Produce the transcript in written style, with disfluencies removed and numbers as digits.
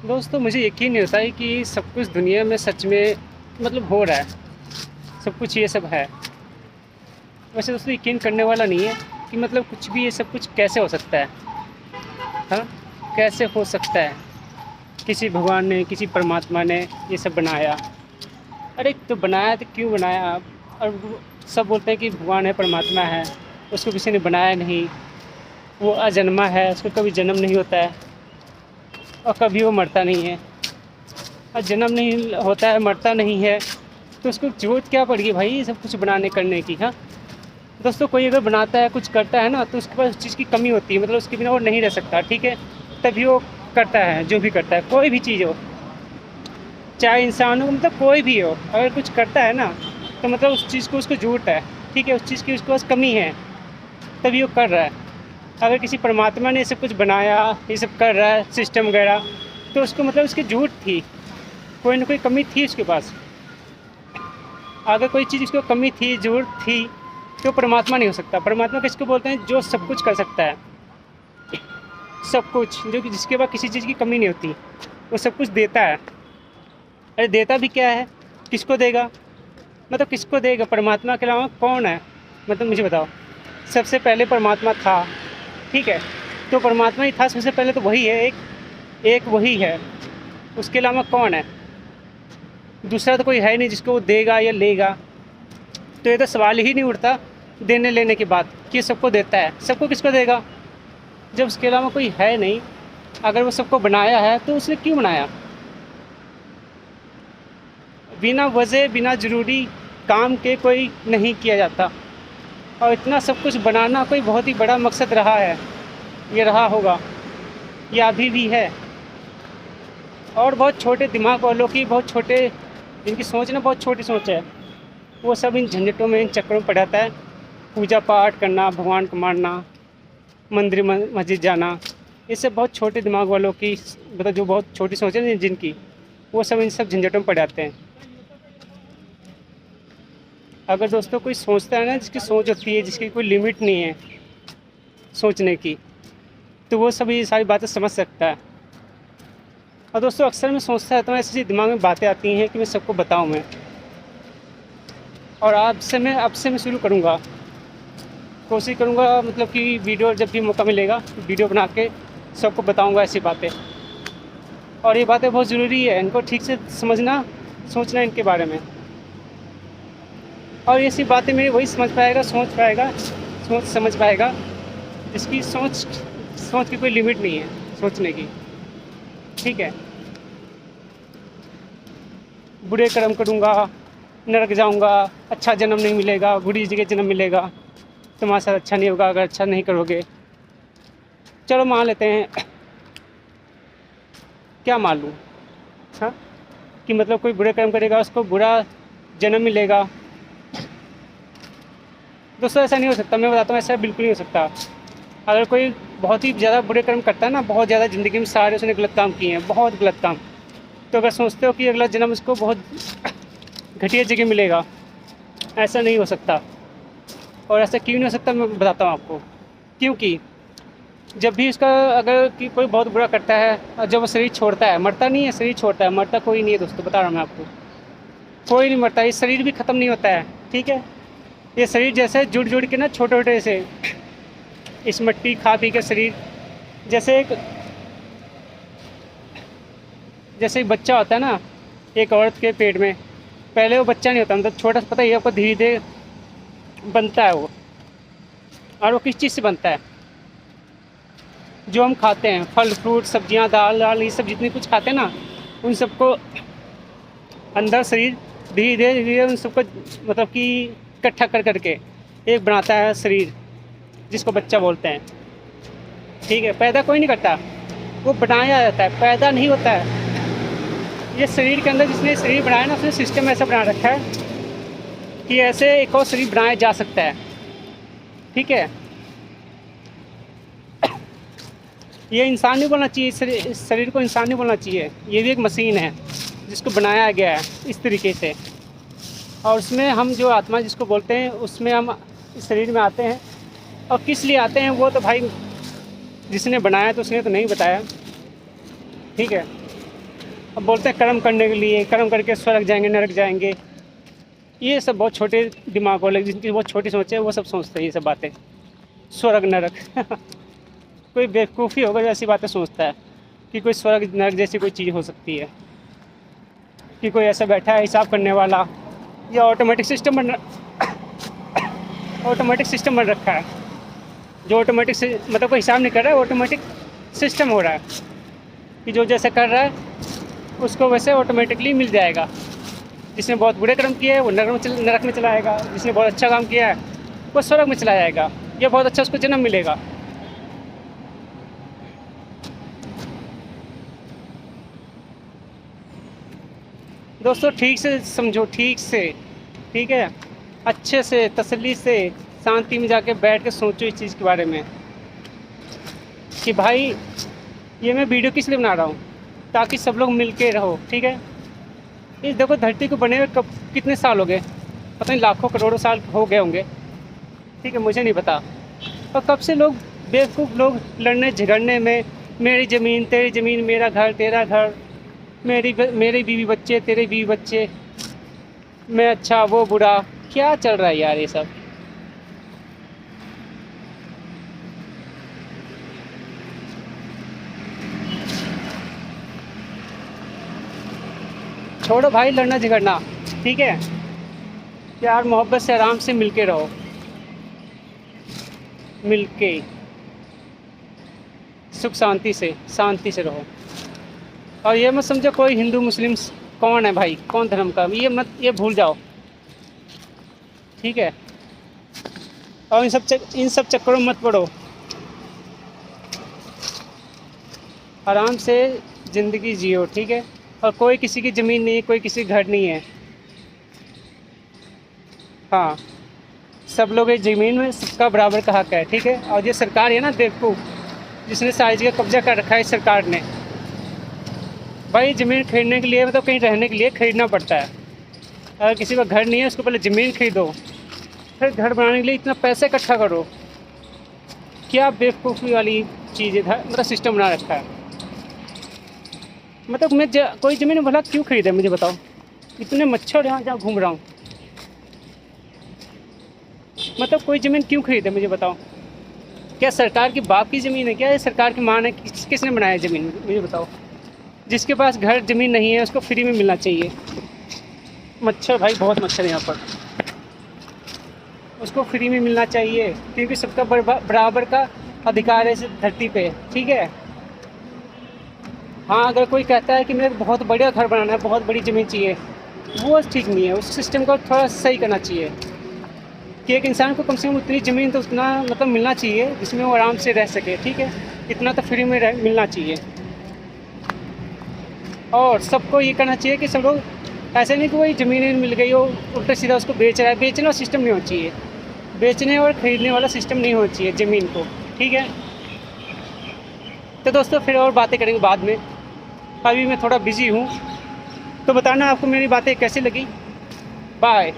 दोस्तों मुझे यकीन नहीं होता है कि सब कुछ दुनिया में सच में मतलब हो रहा है, सब कुछ ये सब है। वैसे दोस्तों यकीन करने वाला नहीं है कि मतलब कुछ भी ये सब कुछ कैसे हो सकता है। हाँ, कैसे हो सकता है? किसी भगवान ने, किसी परमात्मा ने ये सब बनाया। अरे तो बनाया तो क्यों बनाया? और सब बोलते हैं कि भगवान है, परमात्मा है, उसको किसी ने बनाया नहीं, वो अजन्मा है, उसको कभी जन्म नहीं होता है और कभी वो मरता नहीं है। और जन्म नहीं होता है, मरता नहीं है, तो उसको ज़रूरत क्या पड़ गई भाई ये सब कुछ बनाने करने की? हाँ दोस्तों, कोई अगर बनाता है, कुछ करता है ना, तो उसके पास उस चीज़ की कमी होती है, मतलब उसके बिना वो नहीं रह सकता, ठीक है? तभी वो करता है जो भी करता है, कोई भी चीज़ हो, चाहे इंसान हो, मतलब कोई भी हो, अगर कुछ करता है ना, तो मतलब उस चीज़ को उसको ज़रूरत है, ठीक है? उस चीज़ की उसके पास कमी है, तभी वो कर रहा है। अगर किसी परमात्मा ने ये सब कुछ बनाया, ये सब कर रहा है सिस्टम वगैरह, तो उसको मतलब उसकी ज़रूरत थी, कोई ना कोई कमी थी उसके पास। अगर कोई चीज़ उसको कमी थी, ज़रूरत थी, तो परमात्मा नहीं हो सकता। परमात्मा किसको बोलते हैं? जो सब कुछ कर सकता है, सब कुछ, जो कि जिसके पास किसी चीज़ की कमी नहीं होती, वो सब कुछ देता है। अरे देता भी क्या है? किसको देगा? मतलब किसको देगा? परमात्मा के अलावा कौन है? मतलब मुझे बताओ। सबसे पहले परमात्मा था, ठीक है? तो परमात्मा ही था सबसे पहले, तो वही है, एक एक वही है। उसके अलावा कौन है? दूसरा तो कोई है नहीं जिसको वो देगा या लेगा। तो ये तो सवाल ही नहीं उठता देने लेने की बात, कि सबको देता है। सबको किसको देगा जब उसके अलावा कोई है नहीं? अगर वो सबको बनाया है तो उसने क्यों बनाया? बिना वजह, बिना ज़रूरी काम के कोई नहीं किया जाता। और इतना सब कुछ बनाना कोई बहुत ही बड़ा मकसद रहा है, ये रहा होगा, या अभी भी है। और बहुत छोटे दिमाग वालों की, बहुत छोटे, जिनकी सोच ना बहुत छोटी सोच है, वो सब इन झंझटों में, इन चक्करों में पड़ जाता है। पूजा पाठ करना, भगवान को मानना, मंदिर मस्जिद जाना, ये सब बहुत छोटे दिमाग वालों की, मतलब जो बहुत छोटी सोच है ना जिनकी, वो सब इन सब झंझटों में पड़ जाते हैं। अगर दोस्तों कोई सोचता है ना, जिसकी सोच होती है, जिसकी कोई लिमिट नहीं है सोचने की, तो वो सभी सारी बातें समझ सकता है। और दोस्तों अक्सर मैं सोचता रहता हूँ, ऐसी दिमाग में बातें आती हैं कि मैं सबको बताऊँ मैं। और अब से मैं शुरू करूँगा, कोशिश करूँगा, मतलब कि वीडियो जब भी मौका मिलेगा, वीडियो बना के सबको बताऊँगा ऐसी बातें। और ये बातें बहुत ज़रूरी है, इनको ठीक से समझना, सोचना इनके बारे में। और ऐसी बातें मेरी वही समझ पाएगा, सोच पाएगा, सोच समझ पाएगा, जिसकी सोच सोच की कोई लिमिट नहीं है सोचने की, ठीक है? बुरे कर्म करूँगा, नरक जाऊँगा, अच्छा जन्म नहीं मिलेगा, बुरी जगह जन्म मिलेगा, तुम्हारे साथ अच्छा नहीं होगा अगर अच्छा नहीं करोगे। चलो मान लेते हैं, क्या मान लूँ? हाँ, कि मतलब कोई बुरे कर्म करेगा उसको बुरा जन्म मिलेगा। दोस्तों ऐसा नहीं हो सकता, मैं बताता हूँ, ऐसा बिल्कुल नहीं हो सकता। अगर कोई बहुत ही ज़्यादा बुरे कर्म करता है ना, बहुत ज़्यादा ज़िंदगी में सारे उसने गलत काम किए हैं, बहुत गलत काम, तो अगर सोचते हो कि अगला जन्म उसको बहुत घटिया जगह मिलेगा, ऐसा नहीं हो सकता। और ऐसा क्यों नहीं हो सकता, मैं बताता हूँ आपको। क्योंकि जब भी उसका, अगर कि कोई बहुत बुरा करता है और जब वो शरीर छोड़ता है, मरता नहीं है, शरीर छोड़ता है, मरता कोई नहीं है दोस्तों, बता रहा हूँ मैं आपको, कोई नहीं मरता। ये शरीर भी ख़त्म नहीं होता है, ठीक है? ये शरीर जैसे जुड़ जुड़ के ना, छोटे छोटे से, इस मिट्टी खा पी के शरीर, जैसे एक बच्चा होता है ना, एक औरत के पेट में, पहले वो बच्चा नहीं होता, मतलब छोटा सा, पता ही है आपको, धीरे धीरे बनता है वो। और वो किस चीज़ से बनता है? जो हम खाते हैं, फल फ्रूट, सब्जियां, दाल दाल, ये सब जितनी कुछ खाते हैं ना, उन सबको अंदर शरीर धीरे धीरे धीरे उन सबको, मतलब कि इकट्ठा कर करके एक बनाता है शरीर, जिसको बच्चा बोलते हैं, ठीक है? पैदा कोई नहीं करता, वो बनाया जाता है, पैदा नहीं होता है। ये शरीर के अंदर जिसने शरीर बनाया ना, उसने सिस्टम ऐसा बना रखा है कि ऐसे एक और शरीर बनाया जा सकता है, ठीक है? ये इंसान नहीं बोलना चाहिए, इस शरीर को इंसान नहीं बोलना चाहिए, ये भी एक मशीन है जिसको बनाया गया है इस तरीके से। और उसमें हम जो आत्मा जिसको बोलते हैं, उसमें हम इस शरीर में आते हैं। और किस लिए आते हैं वो तो भाई जिसने बनाया तो उसने तो नहीं बताया, ठीक है? अब बोलते हैं कर्म करने के लिए, कर्म करके स्वर्ग जाएंगे, नरक जाएंगे। ये सब बहुत छोटे दिमाग वाले, जिनकी बहुत छोटी सोच है, वो सब सोचते हैं ये सब बातें, स्वर्ग नरक। कोई बेवकूफ़ी होगा जो ऐसी बातें सोचता है कि कोई स्वर्ग नरक जैसी कोई चीज़ हो सकती है, कि कोई ऐसा बैठा है हिसाब करने वाला, या ऑटोमेटिक सिस्टम बन रखा है, जो ऑटोमेटिक से मतलब कोई हिसाब नहीं कर रहा है, ऑटोमेटिक सिस्टम हो रहा है कि जो जैसे कर रहा है उसको वैसे ऑटोमेटिकली मिल जाएगा। जिसने बहुत बुरे कर्म किए हैं वो नरक में चला जाएगा, जिसने बहुत अच्छा काम किया है वो स्वर्ग में चला जाएगा, या बहुत अच्छा उसको जन्म मिलेगा। दोस्तों ठीक से समझो, ठीक से, ठीक है, अच्छे से तसल्ली से शांति में जाके बैठ के सोचो इस चीज़ के बारे में कि भाई ये मैं वीडियो किस लिए बना रहा हूँ, ताकि सब लोग मिल के रहो। ठीक है, इस देखो धरती को बने हुए कब कितने साल हो गए, पता नहीं लाखों करोड़ों साल हो गए होंगे। ठीक है, मुझे नहीं पता। और कब से लोग बेवकूफ़ लोग लड़ने झगड़ने में, मेरी ज़मीन तेरी ज़मीन, मेरा घर तेरा घर, मेरी बीवी बच्चे तेरे बीवी बच्चे, मैं अच्छा वो बुरा, क्या चल रहा है यार ये सब। छोड़ो भाई लड़ना झगड़ना, ठीक है, प्यार मोहब्बत से आराम से मिलके रहो, मिलके सुख शांति से रहो। और ये मत समझो कोई हिंदू मुस्लिम कौन है भाई, कौन धर्म का, ये भूल जाओ। ठीक है, और इन सब चक्करों में मत पड़ो, आराम से ज़िंदगी जियो। ठीक है, और कोई किसी की ज़मीन नहीं है, कोई किसी का घर नहीं है। हाँ, सब लोग इस ज़मीन में सबका बराबर का हक है। ठीक है, और ये सरकार है ना बेवकूफ़, जिसने सारी जगह कब्जा कर रखा है इस सरकार ने। भाई ज़मीन खरीदने के लिए मतलब कहीं रहने के लिए खरीदना पड़ता है। अगर किसी का घर नहीं है उसको पहले ज़मीन खरीदो, फिर घर बनाने के लिए इतना पैसा इकट्ठा करो। क्या बेवकूफ़ी वाली चीज़ है, मतलब सिस्टम बना रखा है। मतलब मैं कोई ज़मीन भला क्यों खरीदे मुझे बताओ, इतने मच्छर यहाँ जहाँ घूम रहा हूँ, मतलब कोई ज़मीन क्यों खरीदे मुझे बताओ। क्या सरकार की बाप की ज़मीन है क्या, ये सरकार की माँ ने किसने बनाया ज़मीन, मुझे बताओ। जिसके पास घर ज़मीन नहीं है उसको फ्री में मिलना चाहिए। मच्छर भाई बहुत मच्छर है यहाँ पर, उसको फ्री में मिलना चाहिए, क्योंकि सबका बराबर का अधिकार है इस धरती पे। ठीक है, हाँ अगर कोई कहता है कि मेरे को बहुत बढ़िया घर बनाना है, बहुत बड़ी ज़मीन चाहिए, वो ठीक नहीं है। उस सिस्टम को थोड़ा सही करना चाहिए कि एक इंसान को कम से कम उतनी ज़मीन तो उतना मतलब मिलना चाहिए जिसमें वो आराम से रह सके। ठीक है, इतना तो फ्री में मिलना चाहिए। और सबको ये करना चाहिए कि सब लोग ऐसे नहीं कि वही ज़मीन मिल गई हो उल्टा सीधा उसको बेच रहा है, बेचने वाला सिस्टम नहीं होना चाहिए, बेचने और ख़रीदने वाला सिस्टम नहीं होना चाहिए ज़मीन को। ठीक है, तो दोस्तों फिर और बातें करेंगे बाद में, अभी मैं थोड़ा बिज़ी हूँ, तो बताना आपको मेरी बातें कैसी लगी। बाय।